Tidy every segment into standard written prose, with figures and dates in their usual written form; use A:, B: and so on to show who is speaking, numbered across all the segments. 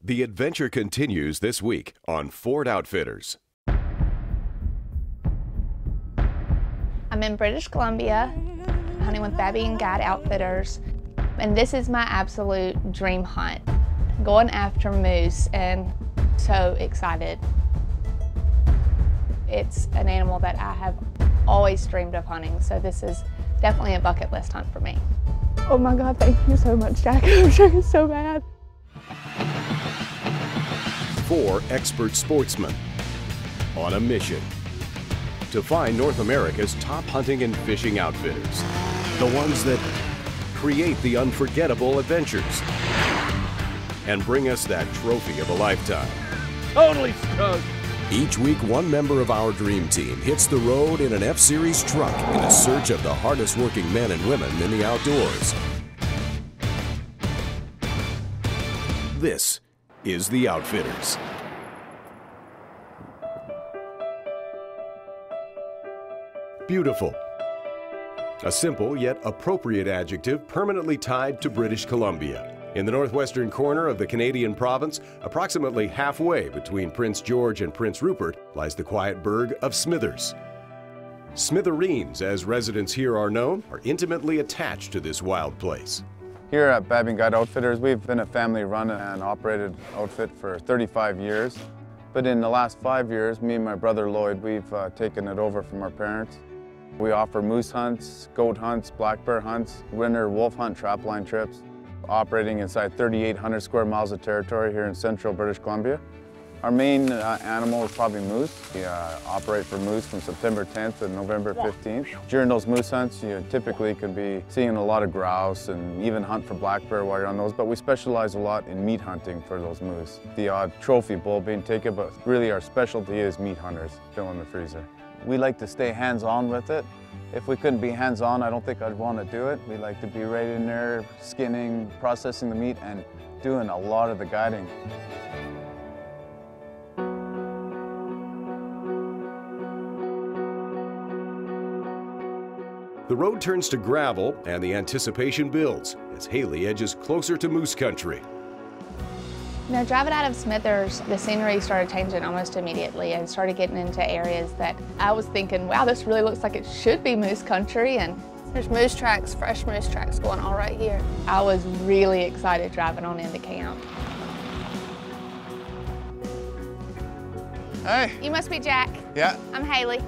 A: The adventure continues this week on Ford Outfitters.
B: I'm in British Columbia, hunting with Babine Guide Outfitters, and this is my absolute dream hunt. Going after moose, and so excited. It's an animal that I have always dreamed of hunting, so this is definitely a bucket list hunt for me. Oh my God, thank you so much, Jack. I'm shaking so bad.
A: 4 expert sportsmen on a mission to find North America's top hunting and fishing outfitters. The ones that create the unforgettable adventures and bring us that trophy of a lifetime.
C: Totally stoked.
A: Each week, one member of our dream team hits the road in an F-Series truck in a search of the hardest working men and women in the outdoors. This is The Outfitters. Beautiful. A simple yet appropriate adjective permanently tied to British Columbia. In the northwestern corner of the Canadian province, approximately halfway between Prince George and Prince Rupert, lies the quiet burg of Smithers. Smithereens, as residents here are known, are intimately attached to this wild place.
D: Here at Babine Guide Outfitters, we've been a family-run and operated outfit for 35 years. But in the last 5 years, me and my brother Lloyd, we've taken it over from our parents. We offer moose hunts, goat hunts, black bear hunts, winter wolf hunt trapline trips, operating inside 3,800 square miles of territory here in central British Columbia. Our main animal is probably moose. We operate for moose from September 10th to November 15th. During those moose hunts, you typically can be seeing a lot of grouse and even hunt for black bear while you're on those, but we specialize a lot in meat hunting for those moose. The odd trophy bull being taken, but really our specialty is meat hunters, fill in the freezer. We like to stay hands-on with it. If we couldn't be hands-on, I don't think I'd want to do it. We like to be right in there, skinning, processing the meat, and doing a lot of the guiding.
A: The road turns to gravel and the anticipation builds as Haley edges closer to moose country.
B: You know, driving out of Smithers, the scenery started changing almost immediately and started getting into areas that I was thinking, wow, this really looks like it should be moose country. And
E: there's moose tracks, fresh moose tracks going all right here.
B: I was really excited driving on into camp.
D: Hey.
B: You must be Jack.
D: Yeah.
B: I'm Haley.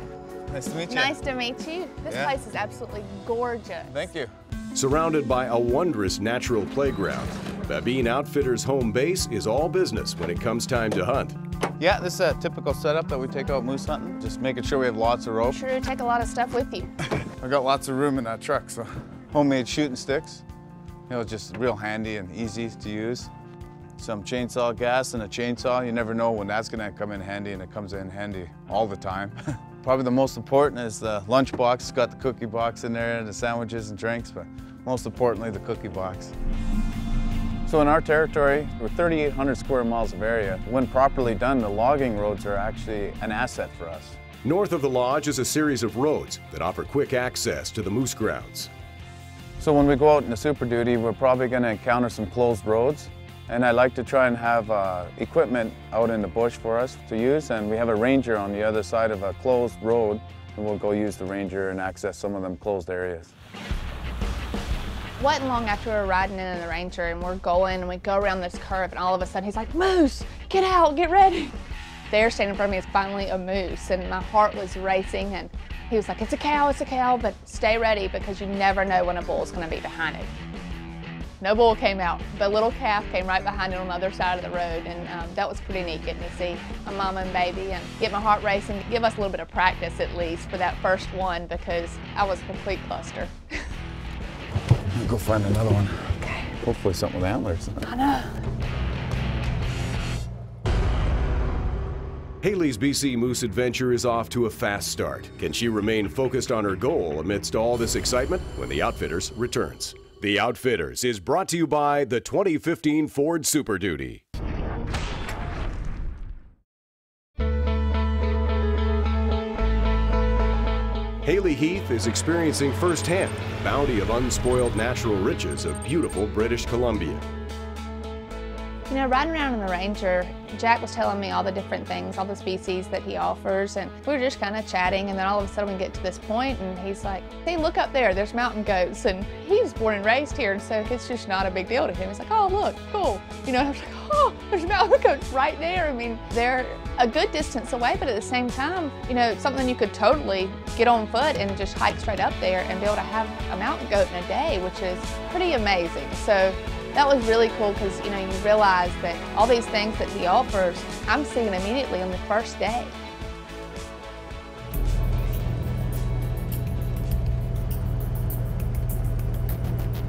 D: Nice to meet you.
B: Nice to meet you. This place is absolutely gorgeous.
D: Thank you.
A: Surrounded by a wondrous natural playground, Babine Outfitters' home base is all business when it comes time to hunt.
D: Yeah, this is a typical setup that we take out moose hunting. Just making sure we have lots of rope.
B: Sure do take a lot of stuff with you.
D: I got lots of room in that truck, so homemade shooting sticks. You know, just real handy and easy to use. Some chainsaw gas and a chainsaw. You never know when that's gonna come in handy, and it comes in handy all the time. Probably the most important is the lunch box. It's got the cookie box in there and the sandwiches and drinks, but most importantly, the cookie box. So in our territory, we're 3,800 square miles of area. When properly done, the logging roads are actually an asset for us.
A: North of the lodge is a series of roads that offer quick access to the moose grounds.
D: So when we go out in the Super Duty, we're probably going to encounter some closed roads. And I like to try and have equipment out in the bush for us to use. And we have a ranger on the other side of a closed road. And we'll go use the ranger and access some of them closed areas.
B: Wasn't long after we were riding in the ranger and we're going and we go around this curve and all of a sudden he's like, moose, get out, get ready. There standing in front of me is finally a moose and my heart was racing and he was like, it's a cow, but stay ready because you never know when a bull's gonna be behind it. No bull came out. The little calf came right behind it on the other side of the road, and that was pretty neat getting to see a mama and baby and get my heart racing, give us a little bit of practice at least for that first one because I was a complete cluster.
D: I'll go find another one.
B: Okay.
D: Hopefully something with antlers.
B: I know.
A: Haley's BC Moose adventure is off to a fast start. Can she remain focused on her goal amidst all this excitement when The Outfitters returns? The Outfitters is brought to you by the 2015 Ford Super Duty. Haley Heath is experiencing firsthand the bounty of unspoiled natural riches of beautiful British Columbia.
B: You know, riding around in the Ranger, Jack was telling me all the different things, all the species that he offers, and we were just kind of chatting, and then all of a sudden we get to this point, and he's like, hey, look up there, there's mountain goats, and he's born and raised here, and so it's just not a big deal to him. He's like, oh, look, cool. You know, I was like, oh, there's mountain goats right there. I mean, they're a good distance away, but at the same time, you know, something you could totally get on foot and just hike straight up there and be able to have a mountain goat in a day, which is pretty amazing. So that was really cool because, you know, you realize that all these things that he offers, I'm seeing immediately on the first day.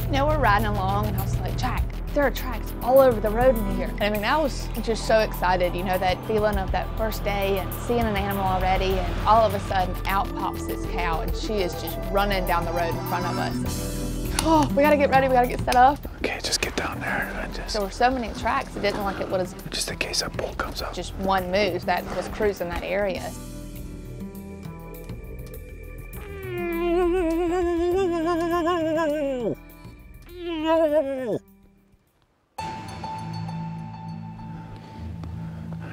B: You know, we're riding along and I was like, Jack, there are tracks all over the road in here. And I mean, I was just so excited, you know, that feeling of that first day and seeing an animal already, and all of a sudden out pops this cow and she is just running down the road in front of us. Oh, we gotta get ready, we gotta get set up.
F: Okay, just get down there.
B: There were so many tracks, it didn't look like it was
F: just in case that bull comes up.
B: Just one moose that was cruising that area.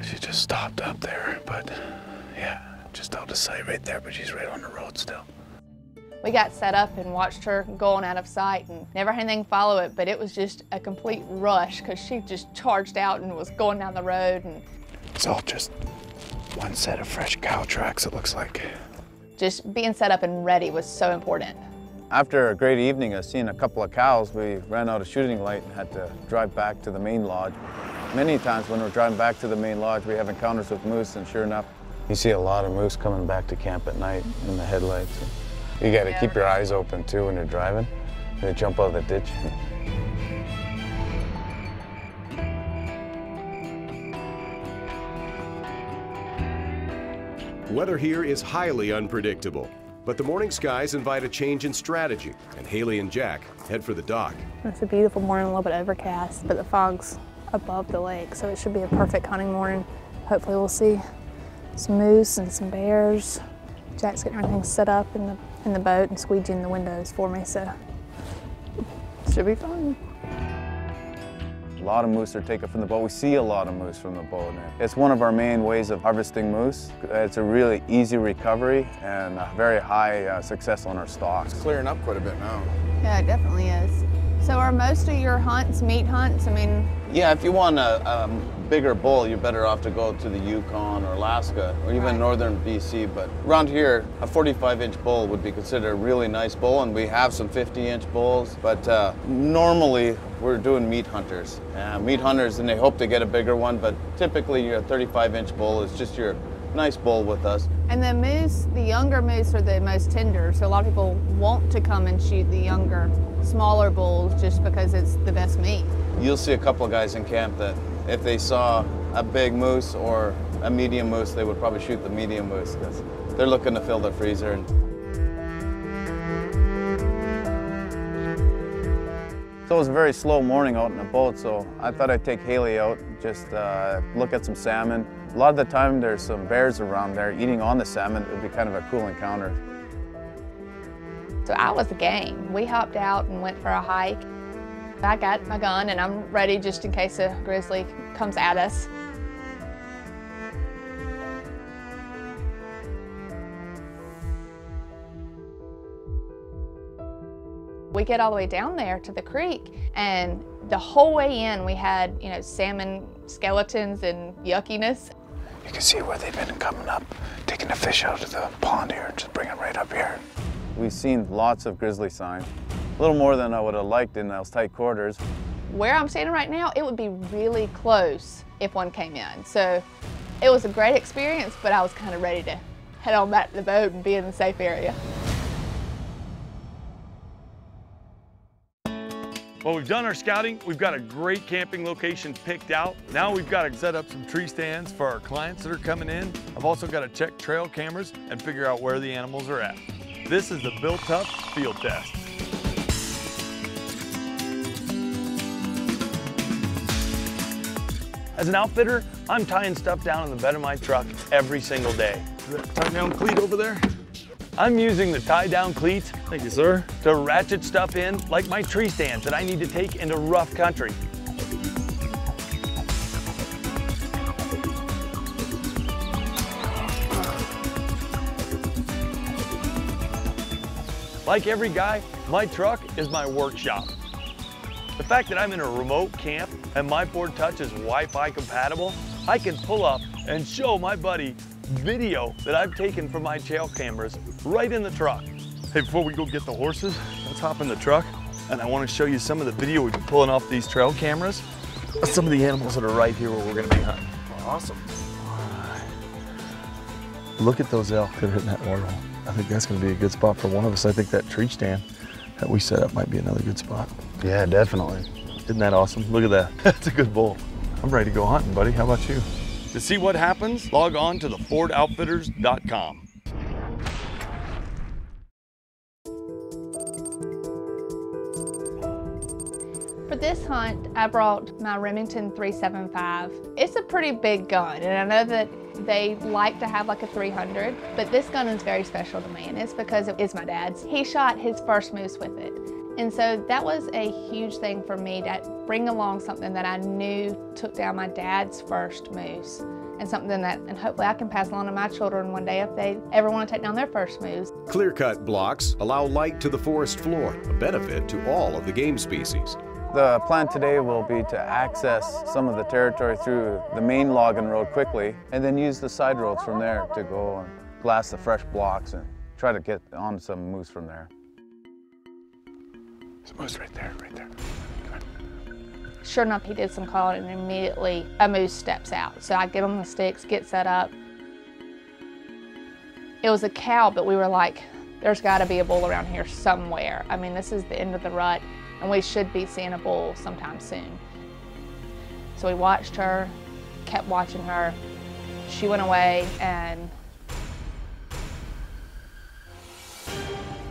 F: She just stopped up there, but yeah, just out of sight right there, but she's right on the road still.
B: We got set up and watched her going out of sight and never had anything follow it, but it was just a complete rush because she just charged out and was going down the road. And
F: it's all just one set of fresh cow tracks, it looks like.
B: Just being set up and ready was so important.
D: After a great evening of seeing a couple of cows, we ran out of shooting light and had to drive back to the main lodge. Many times when we're driving back to the main lodge, we have encounters with moose, and sure enough, you see a lot of moose coming back to camp at night in the headlights. You got to keep your eyes open too when you're driving. They jump out of the ditch.
A: Weather here is highly unpredictable, but the morning skies invite a change in strategy, and Haley and Jack head for the dock.
E: It's a beautiful morning, a little bit overcast, but the fog's above the lake, so it should be a perfect hunting morning. Hopefully we'll see some moose and some bears. Jack's getting everything set up in the boat and squeegeeing the windows for me, so it should be fun.
D: A lot of moose are taken from the boat. We see a lot of moose from the boat. It's one of our main ways of harvesting moose. It's a really easy recovery and a very high success on our stocks.
G: It's clearing up quite a bit now.
B: Yeah, it definitely is. So are most of your hunts meat hunts? I mean,
H: yeah, if you want a bigger bull, you're better off to go to the Yukon or Alaska or even northern BC. But around here, a 45-inch bull would be considered a really nice bull, and we have some 50-inch bulls. But normally, we're doing meat hunters. Meat hunters, and they hope to get a bigger one, but typically your 35-inch bull is just your nice bull with us.
B: And the moose, the younger moose are the most tender, so a lot of people want to come and shoot the younger, smaller bulls just because it's the best meat.
H: You'll see a couple of guys in camp that if they saw a big moose or a medium moose, they would probably shoot the medium moose because they're looking to fill their freezer.
D: So it was a very slow morning out in the boat, so I thought I'd take Haley out, just look at some salmon. A lot of the time there's some bears around there eating on the salmon. It would be kind of a cool encounter.
B: So I was game. We hopped out and went for a hike. I got my gun and I'm ready just in case a grizzly comes at us. We get all the way down there to the creek, and the whole way in we had, you know, salmon skeletons and yuckiness.
F: You can see where they've been coming up, taking the fish out of the pond here and just bring it right up here.
D: We've seen lots of grizzly sign, a little more than I would have liked in those tight quarters.
B: Where I'm standing right now, it would be really close if one came in. So it was a great experience, but I was kind of ready to head on back to the boat and be in the safe area.
C: Well, we've done our scouting. We've got a great camping location picked out. Now we've got to set up some tree stands for our clients that are coming in. I've also got to check trail cameras and figure out where the animals are at. This is the Built Tough field test. As an outfitter, I'm tying stuff down in the bed of my truck every single day. Is that tie down cleat over there? I'm using the tie down cleats, thank you sir, to ratchet stuff in like my tree stands that I need to take into rough country. Like every guy, my truck is my workshop. The fact that I'm in a remote camp and my Ford Touch is Wi-Fi compatible, I can pull up and show my buddy video that I've taken from my trail cameras right in the truck. Hey, before we go get the horses, let's hop in the truck and I want to show you some of the video we've been pulling off these trail cameras. Some of the animals that are right here where we're going to be hunting.
F: Awesome.
C: All right. Look at those elk that are hitting that waterhole. I think that's going to be a good spot for one of us. I think that tree stand that we set up might be another good spot.
F: Yeah, definitely.
C: Isn't that awesome? Look at that. That's a good bull. I'm ready to go hunting, buddy. How about you? To see what happens, log on to thefordoutfitters.com.
B: For this hunt, I brought my Remington 375. It's a pretty big gun, and I know that they like to have like a 300, but this gun is very special to me, and it's because it is my dad's. He shot his first moose with it. And so that was a huge thing for me to bring along something that I knew took down my dad's first moose, and something that, and hopefully I can pass along to my children one day if they ever want to take down their first moose.
A: Clear-cut blocks allow light to the forest floor, a benefit to all of the game species.
D: The plan today will be to access some of the territory through the main logging road quickly, and then use the side roads from there to go and glass the fresh blocks and try to get on some moose from there.
F: There's a moose right there, right there. Come on.
B: Sure enough, he did some calling, and immediately a moose steps out. So I get on the sticks, get set up. It was a cow, but we were like, there's got to be a bull around here somewhere. I mean, this is the end of the rut, and we should be seeing a bull sometime soon. So we watched her, kept watching her. She went away, and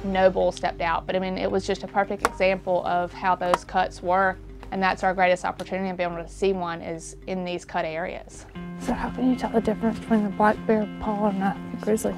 B: no bull stepped out. But I mean, it was just a perfect example of how those cuts work, and that's our greatest opportunity to be able to see one is in these cut areas.
E: So how can you tell the difference between the black bear paw and the grizzly?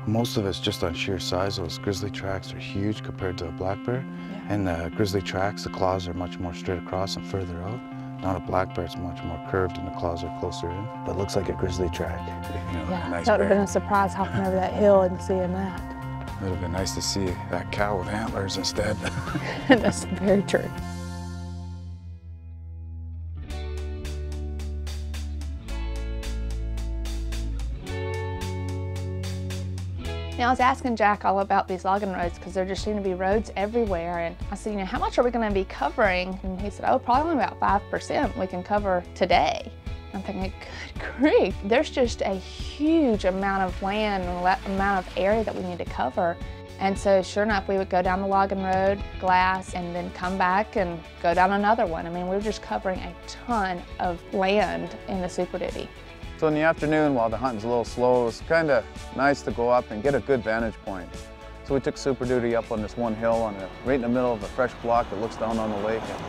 F: Most of it's just on sheer size. Those grizzly tracks are huge compared to a black bear.
E: Yeah.
F: And the grizzly tracks, the claws are much more straight across and further out. Not a black bear, it's much more curved and the claws are closer in. But it looks like a grizzly track. You know,
E: Yeah,
F: nice
E: that would have been
F: bear.
E: a surprise hopping over that hill and seeing that.
F: It would have been nice to see that cow with antlers instead.
E: That's very true.
B: Now, I was asking Jack all about these logging roads because there just seem to be roads everywhere. And I said, you know, how much are we going to be covering? And he said, oh, probably only about 5% we can cover today. I'm thinking, good grief, there's just a huge amount of land and amount of area that we need to cover. And so sure enough, we would go down the logging road, glass, and then come back and go down another one. I mean, we were just covering a ton of land in the Super Duty.
D: So in the afternoon, while the hunting's a little slow, it was kind of nice to go up and get a good vantage point. So we took Super Duty up on this one hill right in the middle of a fresh block that looks down on the lake. And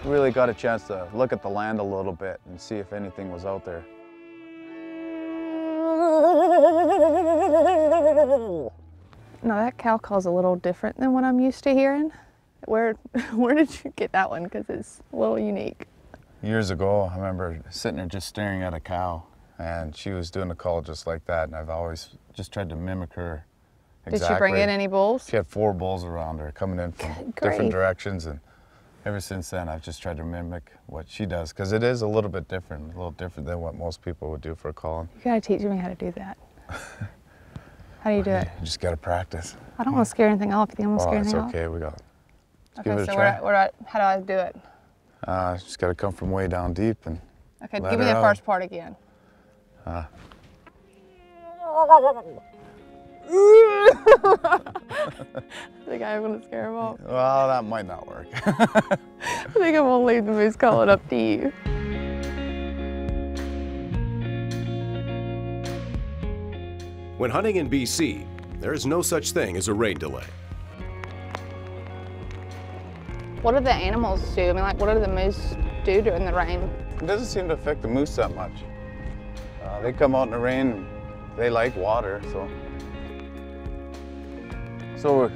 D: really got a chance to look at the land a little bit and see if anything was out there.
E: No, that cow call's a little different than what I'm used to hearing. Where did you get that one? Because it's a little unique.
D: Years ago, I remember sitting there just staring at a cow, and she was doing a call just like that, and I've always just tried to mimic her exactly.
B: Did she bring in any bulls?
D: She had 4 bulls around her coming in from different directions, and ever since then I've just tried to mimic what she does, because it is a little bit different, than what most people would do for a calling.
E: You gotta teach me how to do that. How do you do it?
D: You just gotta practice.
E: I don't want to scare anything off. You think I'm gonna scare
D: It's
E: anything off?
D: okay, we got it.
B: Okay,
D: give it a
B: so
D: try.
B: how do I do it?
D: Just gotta come from way down deep and
B: Okay,
D: let
B: give me
D: her
B: the
D: out.
B: first part again.
E: Think I'm gonna scare him off.
D: Well, that might not work.
E: I think I'm gonna leave the moose calling up to you.
A: When hunting in BC, there is no such thing as a rain delay.
B: What do the animals do? I mean, like, what do the moose do during the rain?
D: It doesn't seem to affect the moose that much. They come out in the rain, and they like water, so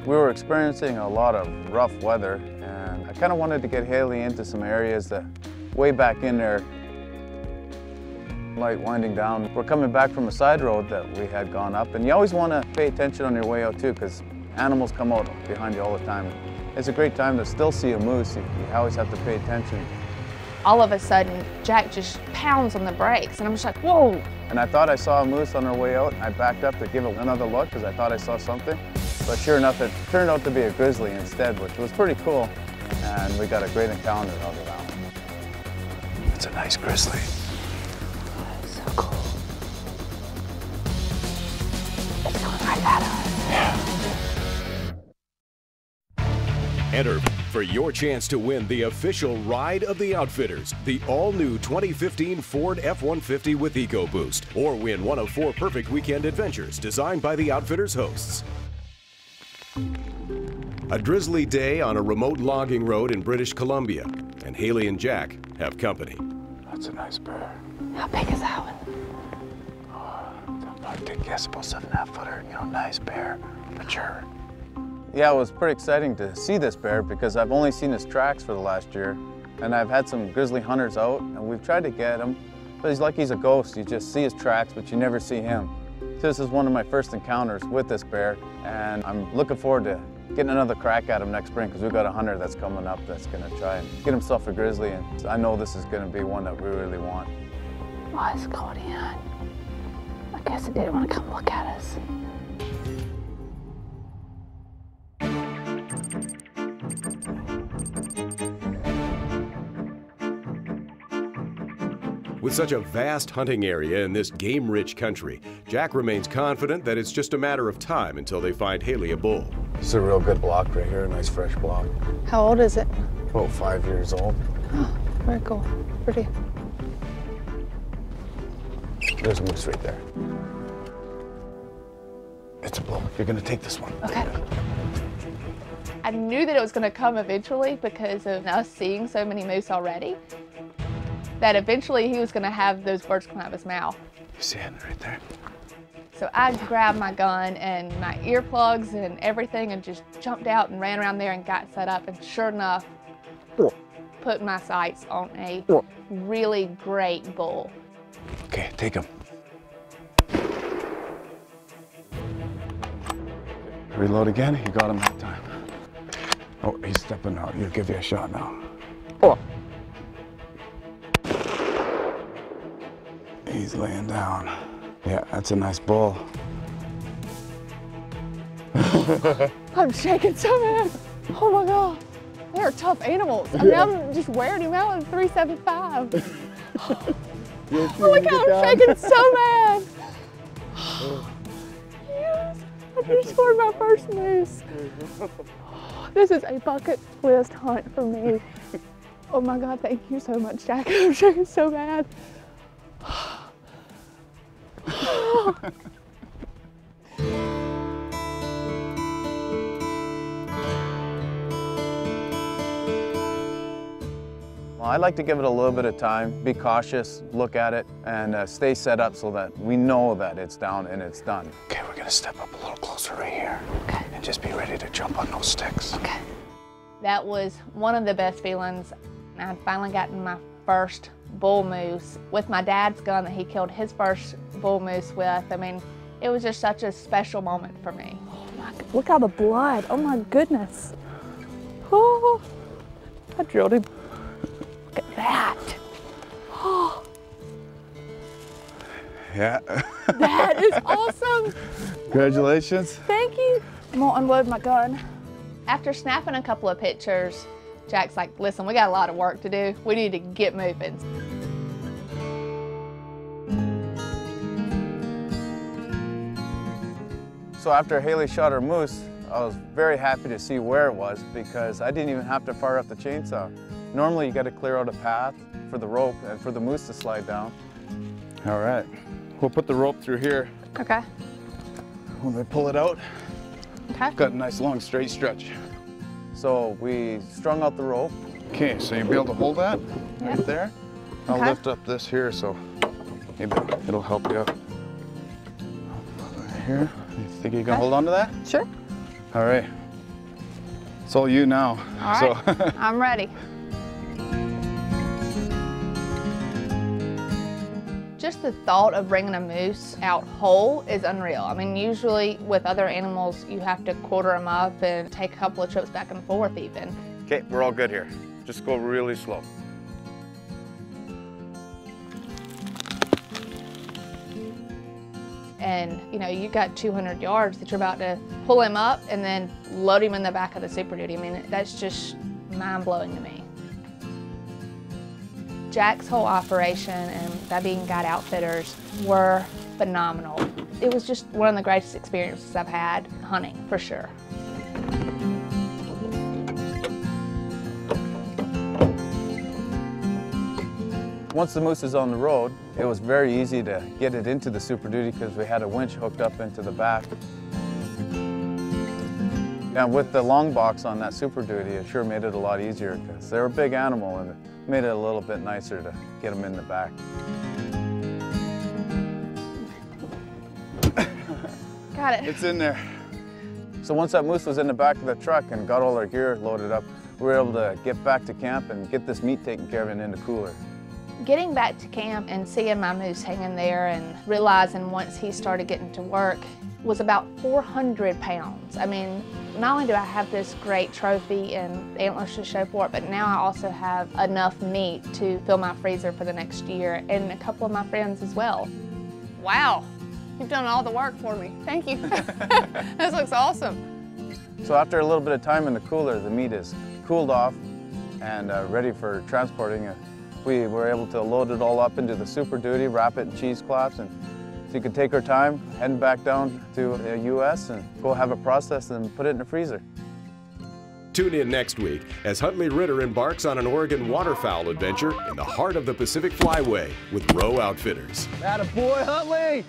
D: we were experiencing a lot of rough weather, and I kind of wanted to get Haley into some areas that way back in there, light winding down. We're coming back from a side road that we had gone up, and you always want to pay attention on your way out too, because Animals come out behind you all the time. It's a great time to still see a moose. You always have to pay attention.
B: All of a sudden, Jack just pounds on the brakes, and I'm just like, whoa.
D: And I thought I saw a moose on our way out, and I backed up to give it another look because I thought I saw something. But sure enough, it turned out to be a grizzly instead, which was pretty cool. And we got a great encounter out of that one.
F: It's a nice grizzly.
B: So cool. It's going right at us.
F: Yeah.
A: Enter for your chance to win the official ride of the Outfitters, the all-new 2015 Ford F-150 with EcoBoost, or win one of 4 perfect weekend adventures designed by the Outfitters hosts. A drizzly day on a remote logging road in British Columbia, and Haley and Jack have company.
F: That's a nice bear.
B: How big is that one?
F: I think that's about 7.5 footer, you know, nice bear, mature.
D: Yeah, it was pretty exciting to see this bear because I've only seen his tracks for the last year. And I've had some grizzly hunters out and we've tried to get him, but he's like he's a ghost. You just see his tracks, but you never see him. So this is one of my first encounters with this bear, and I'm looking forward to getting another crack at him next spring because we've got a hunter that's coming up that's gonna try and get himself a grizzly, and I know this is gonna be one that we really want.
B: Oh, it's cold in. I guess it didn't want to come look at us.
A: With such a vast hunting area in this game-rich country, Jack remains confident that it's just a matter of time until they find Haley a bull.
D: It's a real good block right here, a nice fresh block.
E: How old is it?
D: About 5 years old.
E: Oh, very cool. Pretty.
D: There's a moose right there. It's a bull. You're gonna take this one.
B: Okay. I knew that it was going to come eventually because of us seeing so many moose already, that eventually he was going to have those birds come out of his mouth.
F: You see it right there?
B: So I grabbed my gun and my earplugs and everything and just jumped out and ran around there and got set up, and sure enough, put my sights on a really great bull.
F: Okay, take him. Reload again. You got him that time. Oh, he's stepping out. He'll give you a shot now. Oh. He's laying down. Yeah, that's a nice bull.
B: I'm shaking so bad. Oh my God. They're tough animals. I mean, I'm just wearing him out at 375. Oh my God, I'm shaking so bad. Yes, I just scored my first moose. This is a bucket list hunt for me. Oh my God, thank you so much, Jack. I'm shaking so bad.
D: Well, I like to give it a little bit of time, be cautious, look at it, and stay set up so that we know that it's down and it's done.
F: Okay, we're gonna step up a little closer right here.
B: Okay.
F: And just be ready to jump on those sticks.
B: Okay. That was one of the best feelings. I'd finally gotten my first bull moose with my dad's gun that he killed his first bull moose with. I mean, it was just such a special moment for me.
E: Oh my, look at the blood. Oh my goodness. Oh, I drilled him. Look at that. Oh,
F: Yeah.
E: that is awesome.
F: Congratulations.
E: Thank you. I'm gonna unload my gun.
B: After snapping a couple of pictures, Jack's like, listen, we got a lot of work to do. We need to get moving.
D: So after Haley shot her moose, I was very happy to see where it was because I didn't even have to fire up the chainsaw. Normally you got to clear out a path for the rope and for the moose to slide down.
F: All right. We'll put the rope through here.
B: Okay.
F: When we pull it out,
B: Okay.
F: got a nice long straight stretch.
D: So we strung out the rope.
F: Okay, so you'll be able to hold that right there. I'll
B: Okay.
F: lift up this here so maybe it'll help you out. Right here. You think you can hold on to that?
B: Sure.
F: All right. It's all you now.
B: All right. I'm ready. Just the thought of bringing a moose out whole is unreal. I mean, usually with other animals, you have to quarter them up and take a couple of trips back and forth even.
D: Okay, we're all good here. Just go really slow.
B: And you know, you got 200 yards that you're about to pull him up and then load him in the back of the Super Duty. I mean, that's just mind-blowing to me. Jack's whole operation and Babine Guide Outfitters were phenomenal. It was just one of the greatest experiences I've had hunting, for sure.
D: Once the moose is on the road, it was very easy to get it into the Super Duty because we had a winch hooked up into the back. Now with the long box on that Super Duty, it sure made it a lot easier because they're a big animal and it made it a little bit nicer to get them in the back.
B: Got it.
D: It's in there. So once that moose was in the back of the truck and got all our gear loaded up, we were able to get back to camp and get this meat taken care of and in the cooler.
B: Getting back to camp and seeing my moose hanging there and realizing once he started getting to work was about 400 pounds. I mean, not only do I have this great trophy and antlers to show for it, but now I also have enough meat to fill my freezer for the next year and a couple of my friends as well. Wow, you've done all the work for me. Thank you. This looks awesome.
D: So after a little bit of time in the cooler, the meat is cooled off and ready for transporting. We were able to load it all up into the Super Duty, wrap it in cheesecloths, and so you could take our time heading back down to the U.S. and go have it processed and put it in the freezer.
A: Tune in next week as Huntley Ritter embarks on an Oregon waterfowl adventure in the heart of the Pacific Flyway with Rowe Outfitters.
G: Attaboy, Huntley!